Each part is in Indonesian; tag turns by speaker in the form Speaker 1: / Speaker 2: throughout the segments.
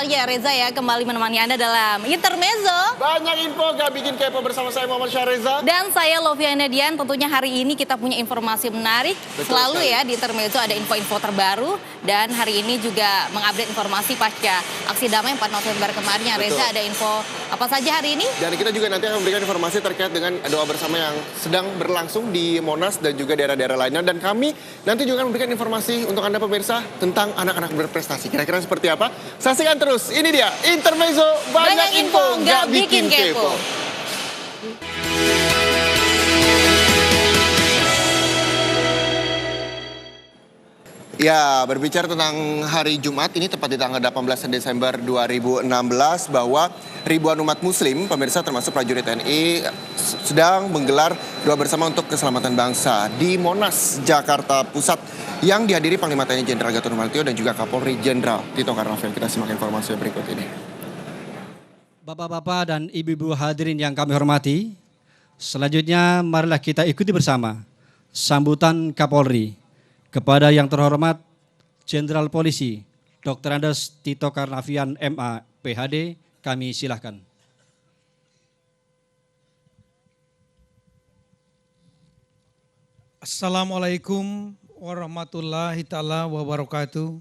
Speaker 1: sekali ya Reza ya kembali menemani Anda dalam Intermezzo.
Speaker 2: Banyak info gak bikin kepo bersama saya Muhammad Syareza.
Speaker 1: Dan saya Lovia Nedian. Tentunya hari ini kita punya informasi menarik. Selalu ya di Intermezzo ada info-info terbaru. Dan hari ini juga mengupdate informasi pasca aksi damai 4 November kemarin. Reza, ada info apa saja hari ini? Dan
Speaker 2: kita juga nanti akan memberikan informasi terkait dengan doa bersama yang sedang berlangsung di Monas dan juga daerah-daerah lainnya. Dan kami nanti juga akan memberikan informasi untuk Anda pemirsa tentang anak-anak berprestasi. Kira-kira seperti apa? Saksikan terus, ini dia Intermezzo, banyak info nggak bikin kepo. Ya, berbicara tentang hari Jumat, ini tepat di tanggal 18 Desember 2016 bahwa ribuan umat muslim, pemirsa termasuk prajurit TNI, sedang menggelar doa bersama untuk keselamatan bangsa di Monas, Jakarta Pusat yang dihadiri Panglima TNI Jenderal Gatot Nurmantio dan juga Kapolri Jenderal Tito Karnavian. Kita simak informasi berikut ini.
Speaker 3: Bapak-bapak dan ibu-ibu hadirin yang kami hormati, selanjutnya marilah kita ikuti bersama sambutan Kapolri kepada yang terhormat Jenderal Polisi Dr. Andes Tito Karnavian MA PhD, kami silahkan.
Speaker 4: Assalamualaikum warahmatullahi ta'ala wabarakatuh.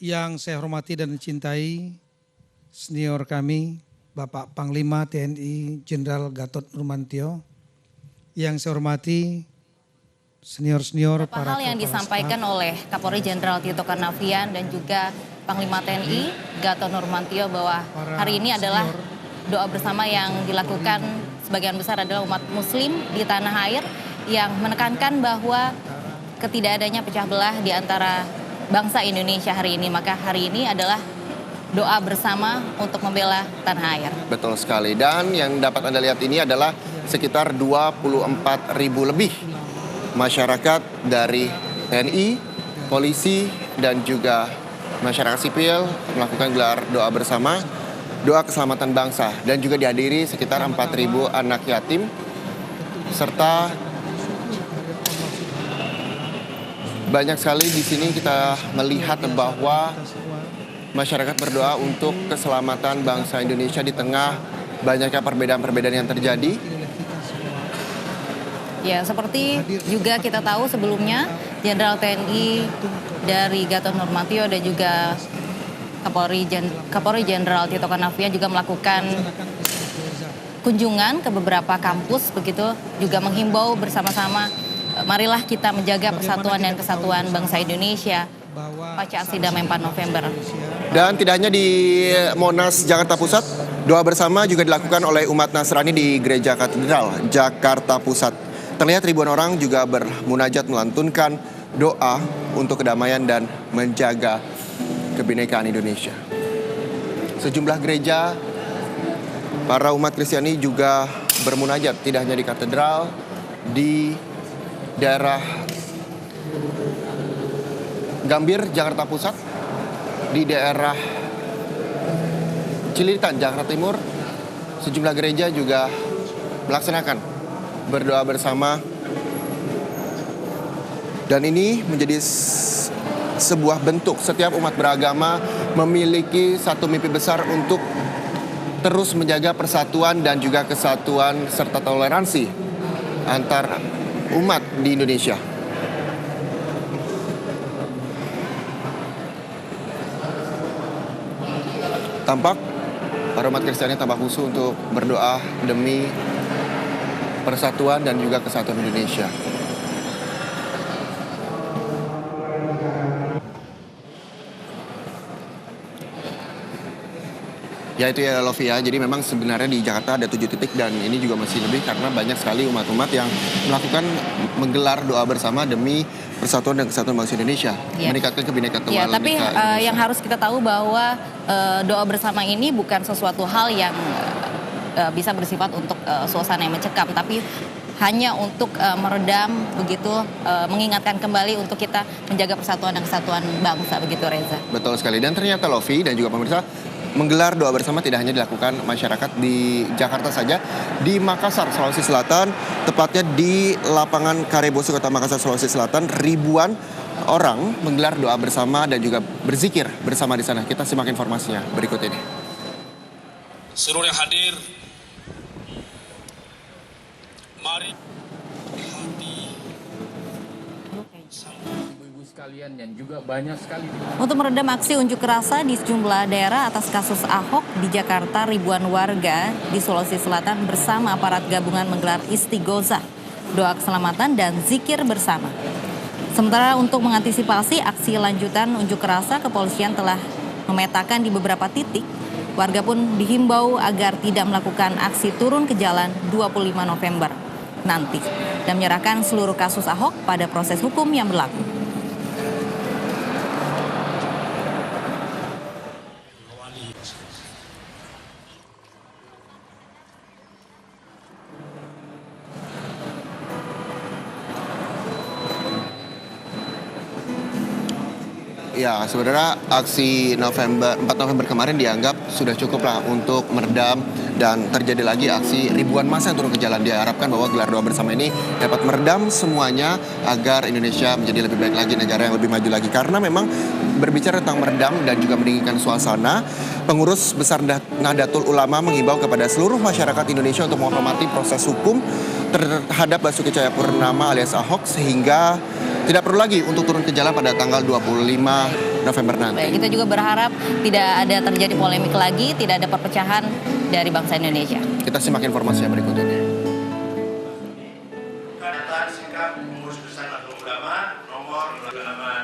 Speaker 4: Yang saya hormati dan cintai senior kami Bapak Panglima TNI Jenderal Gatot Nurmantio. Yang saya hormati senior-senior para
Speaker 1: hal yang disampaikan oleh Kapolri Jenderal Tito Karnavian dan juga Panglima TNI Gatot Nurmantio bahwa hari ini adalah doa bersama yang dilakukan sebagian besar adalah umat muslim di tanah air yang menekankan bahwa ketidakadanya pecah belah di antara bangsa Indonesia hari ini. Maka hari ini adalah doa bersama untuk membela tanah air.
Speaker 2: Betul sekali. Dan yang dapat Anda lihat ini adalah sekitar 24.000 lebih masyarakat dari TNI, polisi, dan juga masyarakat sipil melakukan gelar doa bersama, doa keselamatan bangsa. Dan juga dihadiri sekitar 4.000 anak yatim, serta banyak sekali di sini kita melihat bahwa masyarakat berdoa untuk keselamatan bangsa Indonesia di tengah banyaknya perbedaan-perbedaan yang terjadi.
Speaker 1: Ya, seperti juga kita tahu sebelumnya Jenderal TNI dari Gatot Nurmantio dan juga Kapolri Jenderal Tito Karnavian juga melakukan kunjungan ke beberapa kampus, begitu juga menghimbau bersama-sama, marilah kita menjaga persatuan dan kesatuan bangsa Indonesia pasca aksi damai 4 November.
Speaker 2: Dan tidak hanya di Monas, Jakarta Pusat, doa bersama juga dilakukan oleh umat Nasrani di Gereja Katedral Jakarta Pusat. Terlihat ribuan orang juga bermunajat melantunkan doa untuk kedamaian dan menjaga kebinekaan Indonesia. Sejumlah gereja, para umat Kristiani juga bermunajat tidak hanya di katedral, di daerah Gambir, Jakarta Pusat, di daerah Cililitan, Jakarta Timur, sejumlah gereja juga melaksanakan berdoa bersama. Dan ini menjadi sebuah bentuk setiap umat beragama memiliki satu mimpi besar untuk terus menjaga persatuan dan juga kesatuan serta toleransi antar umat di Indonesia. Tampak para umat Kristiani tampak khusyuk untuk berdoa demi persatuan dan juga kesatuan Indonesia. Ya itu ya Lovia, jadi memang sebenarnya di Jakarta ada 7 titik dan ini juga masih lebih karena banyak sekali umat-umat yang melakukan menggelar doa bersama demi persatuan dan kesatuan bangsa Indonesia, meningkatkan kebinekaan tunggal ika.
Speaker 1: Tapi yang harus kita tahu bahwa doa bersama ini bukan sesuatu hal yang bisa bersifat untuk suasana yang mencekam, tapi hanya untuk meredam begitu, mengingatkan kembali untuk kita menjaga persatuan dan kesatuan bangsa, begitu Reza.
Speaker 2: Betul sekali. Dan ternyata Lovi dan juga pemirsa, menggelar doa bersama tidak hanya dilakukan masyarakat di Jakarta saja, di Makassar, Sulawesi Selatan, tepatnya di lapangan Karebosi, Kota Makassar, Sulawesi Selatan, ribuan orang menggelar doa bersama dan juga berzikir bersama di sana. Kita simak informasinya berikut ini.
Speaker 5: Seluruh yang hadir, mari
Speaker 6: ibu-ibu sekalian yang juga banyak sekali.
Speaker 1: Untuk meredam aksi unjuk rasa di sejumlah daerah atas kasus Ahok di Jakarta, ribuan warga di Sulawesi Selatan bersama aparat gabungan menggelar istighosah, doa keselamatan dan zikir bersama. Sementara untuk mengantisipasi aksi lanjutan unjuk rasa, kepolisian telah memetakan di beberapa titik. Warga pun dihimbau agar tidak melakukan aksi turun ke jalan 25 November nanti dan menyerahkan seluruh kasus Ahok pada proses hukum yang berlaku.
Speaker 2: Ya, sebenarnya aksi 4 November kemarin dianggap sudah cukup lah untuk meredam dan terjadi lagi aksi ribuan massa yang turun ke jalan. Diharapkan bahwa gelar doa bersama ini dapat meredam semuanya agar Indonesia menjadi lebih baik lagi, negara yang lebih maju lagi. Karena memang berbicara tentang meredam dan juga mendinginkan suasana, pengurus besar Nahdlatul Ulama mengimbau kepada seluruh masyarakat Indonesia untuk menghormati proses hukum terhadap Basuki Cahayapurnama alias Ahok sehingga tidak perlu lagi untuk turun ke jalan pada tanggal 25 November nanti.
Speaker 1: Baik, kita juga berharap tidak ada terjadi polemik lagi, tidak ada perpecahan dari bangsa Indonesia.
Speaker 2: Kita simak informasinya berikut ini.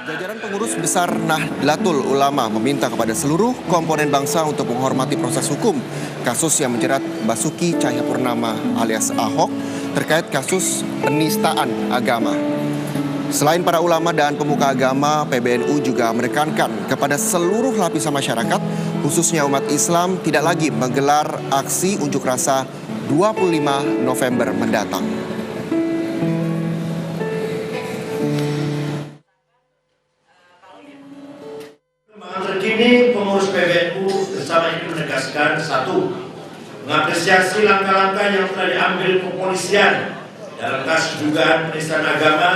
Speaker 2: Jajaran pengurus besar Nahdlatul Ulama meminta kepada seluruh komponen bangsa untuk menghormati proses hukum kasus yang menjerat Basuki Cahayapurnama alias Ahok terkait kasus penistaan agama. Selain para ulama dan pemuka agama, PBNU juga menekankan kepada seluruh lapisan masyarakat, khususnya umat Islam, tidak lagi menggelar aksi unjuk rasa 25 November mendatang.
Speaker 7: Terkini pengurus PBNU bersama ini menegaskan satu, mengapresiasi langkah-langkah yang telah diambil kepolisian dalam kasus dugaan penistaan agama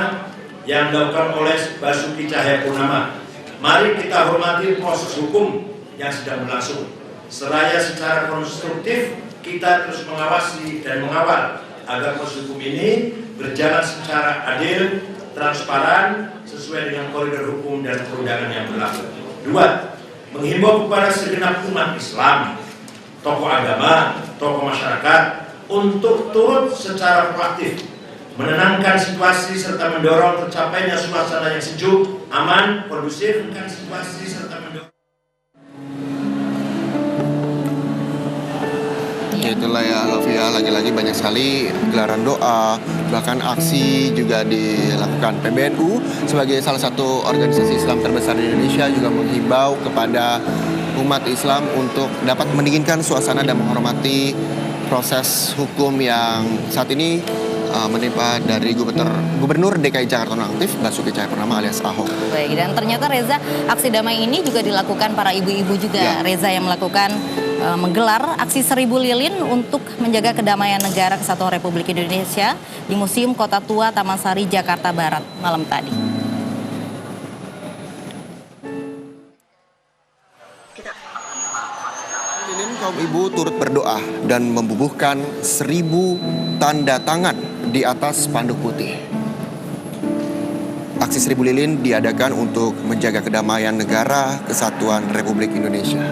Speaker 7: yang dilakukan oleh Basuki Cahayapurnama. Mari kita hormati proses hukum yang sedang berlangsung. Seraya secara konstruktif kita terus mengawasi dan mengawal agar proses hukum ini berjalan secara adil, transparan, sesuai dengan koridor hukum dan perundangan yang berlaku. Dua, menghimbau kepada segenap umat Islam, tokoh agama, tokoh masyarakat untuk turut secara proaktif menenangkan situasi serta mendorong tercapainya suasana yang sejuk, aman, kondusif, menenangkan situasi serta mendorong.
Speaker 2: Itulah ya Lovia, lagi-lagi banyak sekali gelaran doa, bahkan aksi juga dilakukan. PBNU sebagai salah satu organisasi Islam terbesar di Indonesia juga menghimbau kepada umat Islam untuk dapat mendinginkan suasana dan menghormati proses hukum yang saat ini menimpa dari Gubernur DKI Jakarta nonaktif Basuki Cahayapurnama alias Ahok.
Speaker 1: Baik, dan ternyata Reza, aksi damai ini juga dilakukan para ibu-ibu juga, Reza, yang melakukan menggelar aksi 1000 lilin untuk menjaga kedamaian negara Kesatuan Republik Indonesia di Museum Kota Tua Taman Sari, Jakarta Barat malam tadi.
Speaker 2: Lilin kaum ibu turut berdoa dan membubuhkan 1000 tanda tangan di atas spanduk putih. Aksi 1000 lilin diadakan untuk menjaga kedamaian negara Kesatuan Republik Indonesia.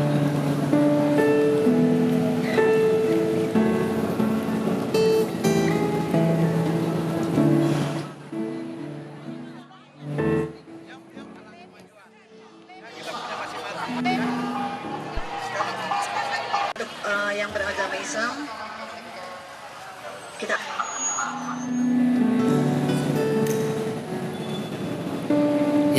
Speaker 8: Yang beragama Islam, kita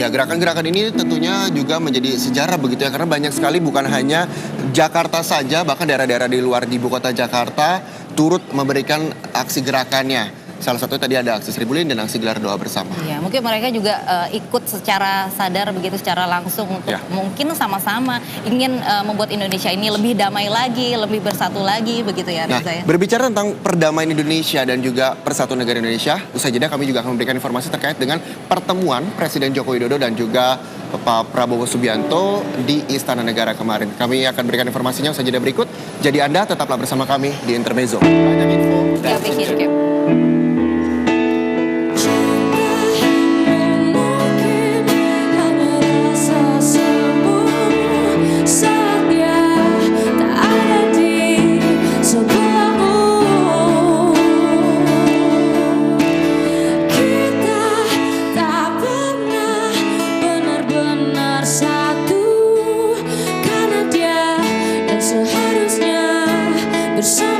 Speaker 2: Ya, gerakan-gerakan ini tentunya juga menjadi sejarah begitu ya, karena banyak sekali bukan hanya Jakarta saja, bahkan daerah-daerah di luar ibu kota Jakarta turut memberikan aksi gerakannya. Salah satunya tadi ada aksi Seribu Lilin dan aksi gelar doa bersama.
Speaker 1: Ya, mungkin mereka juga ikut secara sadar begitu, secara langsung untuk mungkin sama-sama ingin membuat Indonesia ini lebih damai lagi, lebih bersatu lagi begitu ya.
Speaker 2: Nah, berbicara tentang perdamaian Indonesia dan juga persatuan negara Indonesia, usai jeda kami juga akan memberikan informasi terkait dengan pertemuan Presiden Joko Widodo dan juga Pak Prabowo Subianto di Istana Negara kemarin. Kami akan berikan informasinya usai jeda berikut. Jadi Anda tetaplah bersama kami di Intermezzo. Banyak info dan
Speaker 9: Bersama